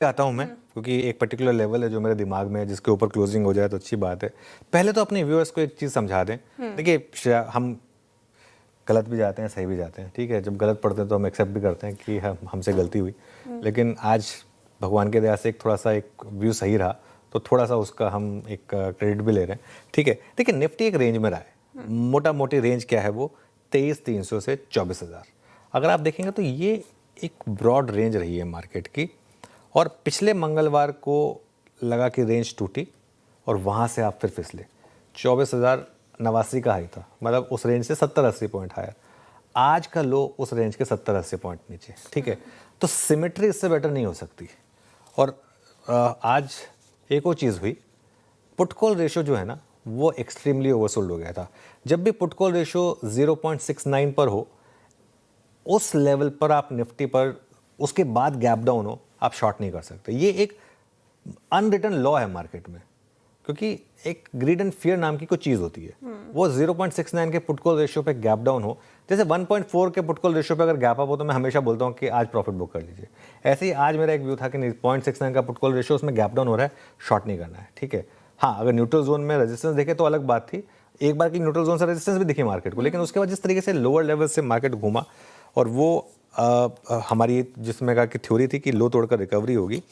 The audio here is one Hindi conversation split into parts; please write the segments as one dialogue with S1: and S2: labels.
S1: आता हूँ मैं, क्योंकि एक पर्टिकुलर लेवल है जो मेरे दिमाग में है, जिसके ऊपर क्लोजिंग हो जाए तो अच्छी बात है। पहले तो अपने व्यूअर्स को एक चीज़ समझा दें। देखिए, हम गलत भी जाते हैं, सही भी जाते हैं, ठीक है। जब गलत पढ़ते हैं तो हम एक्सेप्ट भी करते हैं कि हमसे गलती हुई, लेकिन आज भगवान के दया से एक थोड़ा सा एक व्यू सही रहा, तो थोड़ा सा उसका हम एक क्रेडिट भी ले रहे हैं, ठीक है। देखिए, निफ्टी एक रेंज में रहा है, मोटा मोटी रेंज क्या है वो 23,300 से 24,000। अगर आप देखेंगे तो ये एक ब्रॉड रेंज रही है मार्केट की, और पिछले मंगलवार को लगा कि रेंज टूटी और वहाँ से आप फिर फिसले। 24,089 का हाई था, मतलब उस रेंज से 70-80 पॉइंट हायर। आज का लो उस रेंज के 70-80 पॉइंट नीचे, ठीक है। तो सिमेट्री इससे बेटर नहीं हो सकती। और आज एक और चीज़ हुई, पुट कॉल रेशो जो है ना, वो एक्सट्रीमली ओवरसोल्ड हो गया था। जब भी पुट कॉल रेशो 0.69 पर हो, उस लेवल पर आप निफ्टी पर, उसके बाद गैप डाउन हो, आप शॉर्ट नहीं कर सकते। ये एक अनरिटन लॉ है मार्केट में, क्योंकि एक ग्रीड एंड फियर नाम की कोई चीज़ होती है। वो 0.69 के पुट कॉल रेशियो पे गैप डाउन हो, जैसे 1.4 के पुट कॉल रेशियो पे अगर गैप अप हो, तो मैं हमेशा बोलता हूँ कि आज प्रॉफिट बुक कर लीजिए। ऐसे ही आज मेरा एक व्यू था कि 0.69 का पुट कॉल रेशियो, उसमें गैप डाउन हो रहा है, शॉर्ट नहीं करना है, ठीक है। हाँ, अगर न्यूट्रल जोन में रेजिस्टेंस देखे तो अलग बात थी, एक बार की न्यूट्रल जोन से रेजिस्टेंस भी दिखी मार्केट को, लेकिन उसके बाद जिस तरीके से लोअर लेवल से मार्केट घूमा, और वो हमारी जिसमें कहा कि थ्योरी थी कि लो तोड़कर रिकवरी होगी।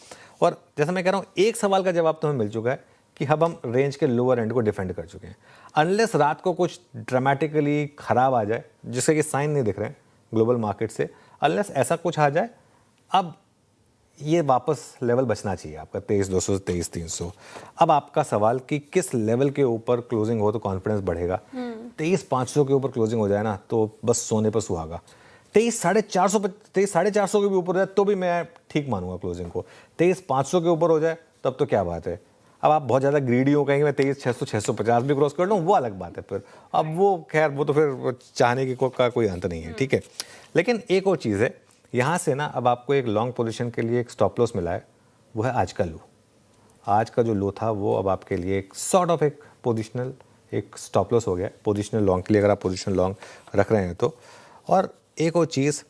S1: और जैसा मैं कह रहा हूँ, एक सवाल का जवाब तो हमें मिल चुका है कि अब हम रेंज के लोअर एंड को डिफेंड कर चुके हैं। अनलेस रात को कुछ ड्रामेटिकली खराब आ जाए, जिससे कि साइन नहीं दिख रहे हैं ग्लोबल मार्केट से, अनलेस ऐसा कुछ आ जाए, अब ये वापस लेवल बचना चाहिए आपका 23,200 से 23,300। अब आपका सवाल कि किस लेवल के ऊपर क्लोजिंग हो तो कॉन्फिडेंस बढ़ेगा। 23,500 के ऊपर क्लोजिंग हो जाए ना, तो बस सोने पर सुहागा। 23,450 के भी ऊपर हो जाए तो भी मैं ठीक मानूंगा क्लोजिंग को। 23,500 के ऊपर हो जाए तब तो क्या बात है। अब आप बहुत ज़्यादा ग्रीडी हो, कहेंगे मैं 23,600 650 भी क्रॉस कर लूँ, वो अलग बात है फिर। अब वो खैर, वो तो फिर चाहने की का कोई अंत नहीं है, ठीक है। लेकिन एक और चीज़ है, यहाँ से ना अब आपको एक लॉन्ग पोजीशन के लिए एक स्टॉप लॉस मिला है, वो है आज का लो। आज का जो लो था वो अब आपके लिए एक सॉर्ट ऑफ एक पोजिशनल एक स्टॉप लॉस हो गया पोजिशनल लॉन्ग के लिए, अगर आप पोजिशनल लॉन्ग रख रहे हैं तो। और एक और चीज़,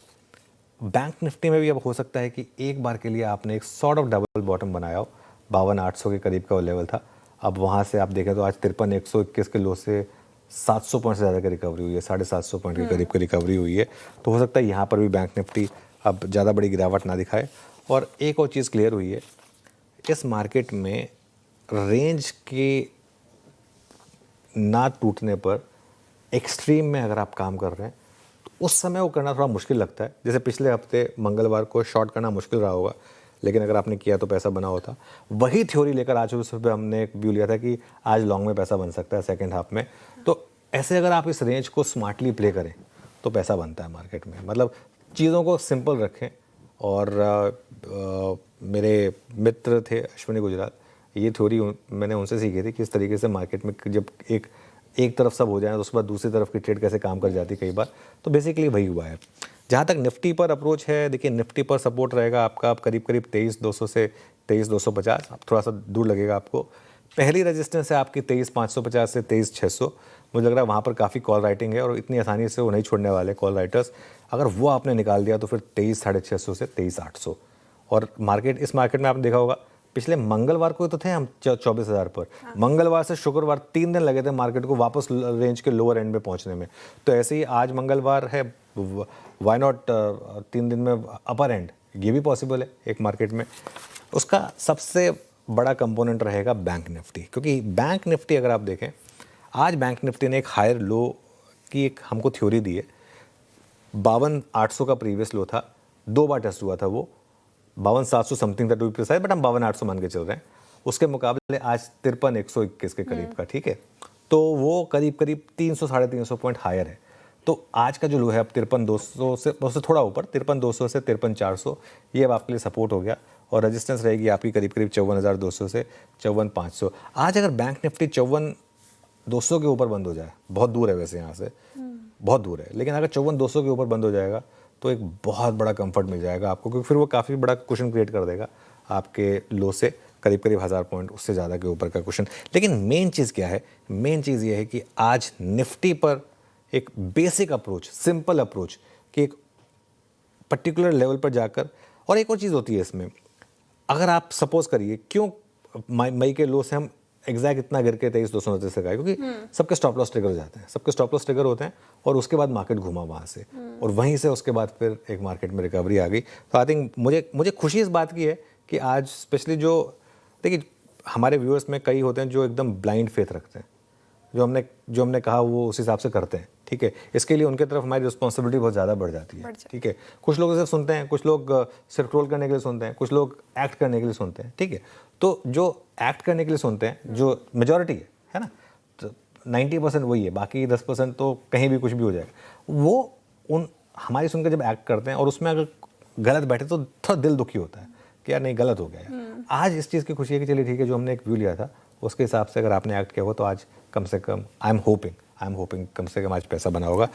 S1: बैंक निफ्टी में भी अब हो सकता है कि एक बार के लिए आपने एक सॉर्ट ऑफ डबल बॉटम बनाया हो, 52,800 के करीब का वो लेवल था। अब वहाँ से आप देखें तो आज 53,121 के लो से 700 पॉइंट से ज़्यादा की रिकवरी हुई है, 750 पॉइंट के करीब की रिकवरी हुई है। तो हो सकता है यहाँ पर भी बैंक निफ्टी अब ज़्यादा बड़ी गिरावट ना दिखाए। और एक और चीज़ क्लियर हुई है, इस मार्केट में रेंज के ना टूटने पर एक्सट्रीम में अगर आप काम कर रहे हैं, तो उस समय वो करना थोड़ा मुश्किल लगता है। जैसे पिछले हफ्ते मंगलवार को शॉर्ट करना मुश्किल रहा होगा, लेकिन अगर आपने किया तो पैसा बना होता। वही थ्योरी लेकर आज उस पर हमने एक व्यू लिया था कि आज लॉन्ग में पैसा बन सकता है सेकंड हाफ में। तो ऐसे अगर आप इस रेंज को स्मार्टली प्ले करें तो पैसा बनता है मार्केट में। मतलब चीज़ों को सिंपल रखें। और मेरे मित्र थे अश्विनी गुजराल, ये थ्योरी मैंने उनसे सीखी थी कि इस तरीके से मार्केट में जब एक तरफ सब हो जाए तो उसके बाद दूसरी तरफ की ट्रेड कैसे काम कर जाती है कई बार, तो बेसिकली वही हुआ है। जहाँ तक निफ्टी पर अप्रोच है, देखिए निफ्टी पर सपोर्ट रहेगा आपका आप करीब 23,200 से 23,250, थोड़ा सा दूर लगेगा आपको। पहली रेजिस्टेंस है आपकी 23,550 से 23,600। मुझे लग रहा है वहाँ पर काफ़ी कॉल राइटिंग है और इतनी आसानी से वो नहीं छोड़ने वाले कॉल राइटर्स। अगर वो आपने निकाल दिया तो फिर 23,650 से 23,800। और मार्केट, इस मार्केट में आपने देखा होगा पिछले मंगलवार को तो थे हम 24,000 पर। मंगलवार से शुक्रवार 3 दिन लगे थे मार्केट को वापस रेंज के लोअर एंड में पहुंचने में। तो ऐसे ही आज मंगलवार है, व्हाई नॉट 3 दिन में अपर एंड, ये भी पॉसिबल है एक मार्केट में। उसका सबसे बड़ा कंपोनेंट रहेगा बैंक निफ्टी, क्योंकि बैंक निफ्टी अगर आप देखें, आज बैंक निफ्टी ने एक हायर लो की एक हमको थ्योरी दी है। 52,800 का प्रीवियस लो था, 2 बार टेस्ट हुआ था वो, 52,700 समथिंग था टू बी प्रिसाइज, बट हम 52,800 मान के चल रहे हैं। उसके मुकाबले आज 53,121 के करीब का, ठीक है। तो वो करीब करीब 300 साढ़े 300 पॉइंट हायर है। तो आज का जो लो है अब 53,200 से उससे थोड़ा ऊपर, 53,200 से 53,400, ये अब आपके लिए सपोर्ट हो गया। और रेजिस्टेंस रहेगी आपकी करीब करीब 54,200 से 54,500। आज अगर बैंक निफ्टी 54,200 के ऊपर बंद हो जाए, बहुत दूर है वैसे यहाँ से, बहुत दूर है, लेकिन अगर 54,200 के ऊपर बंद हो जाएगा तो एक बहुत बड़ा कंफर्ट मिल जाएगा आपको, क्योंकि फिर वो काफ़ी बड़ा कुशन क्रिएट कर देगा आपके लो से करीब करीब 1,000 पॉइंट उससे ज़्यादा के ऊपर का कुशन। लेकिन मेन चीज़ क्या है, मेन चीज़ ये है कि आज निफ्टी पर एक बेसिक अप्रोच, सिंपल अप्रोच कि एक पर्टिकुलर लेवल पर जाकर, और एक और चीज़ होती है इसमें, अगर आप सपोज करिए क्यों मई के लो से हम एग्जैक्ट इतना गिर के 23,229 तक आए, क्योंकि सबके स्टॉप लॉस ट्रिगर हो जाते हैं, सबके स्टॉप लॉस ट्रिगर होते हैं और उसके बाद मार्केट घूमा वहाँ से और वहीं से उसके बाद फिर एक मार्केट में रिकवरी आ गई। तो आई थिंक मुझे खुशी इस बात की है कि आज स्पेशली जो देखिए हमारे व्यूअर्स में कई होते हैं जो एकदम ब्लाइंड फेथ रखते हैं, जो हमने कहा वो उस हिसाब से करते हैं, ठीक है। इसके लिए उनके तरफ हमारी रिस्पॉन्सिबिलिटी बहुत ज़्यादा बढ़ जाती है, ठीक है। कुछ लोग सिर्फ सुनते हैं, कुछ लोग सिर्फ ट्रोल करने के लिए सुनते हैं, कुछ लोग एक्ट करने के लिए सुनते हैं, ठीक है। तो जो एक्ट करने के लिए सुनते हैं, जो मेजॉरिटी है ना, तो 90% वही है, बाकी 10% तो कहीं भी कुछ भी हो जाएगा। वो उन हमारी सुनकर जब एक्ट करते हैं और उसमें अगर गलत बैठे तो थोड़ा दिल दुखी होता है कि यार नहीं गलत हो गया यार। आज इस चीज़ की खुशी है कि चलिए ठीक है, जो हमने एक व्यू लिया था उसके हिसाब से अगर आपने एक्ट किया हो तो आज कम से कम आई एम होपिंग कम से कम आज पैसा बना होगा।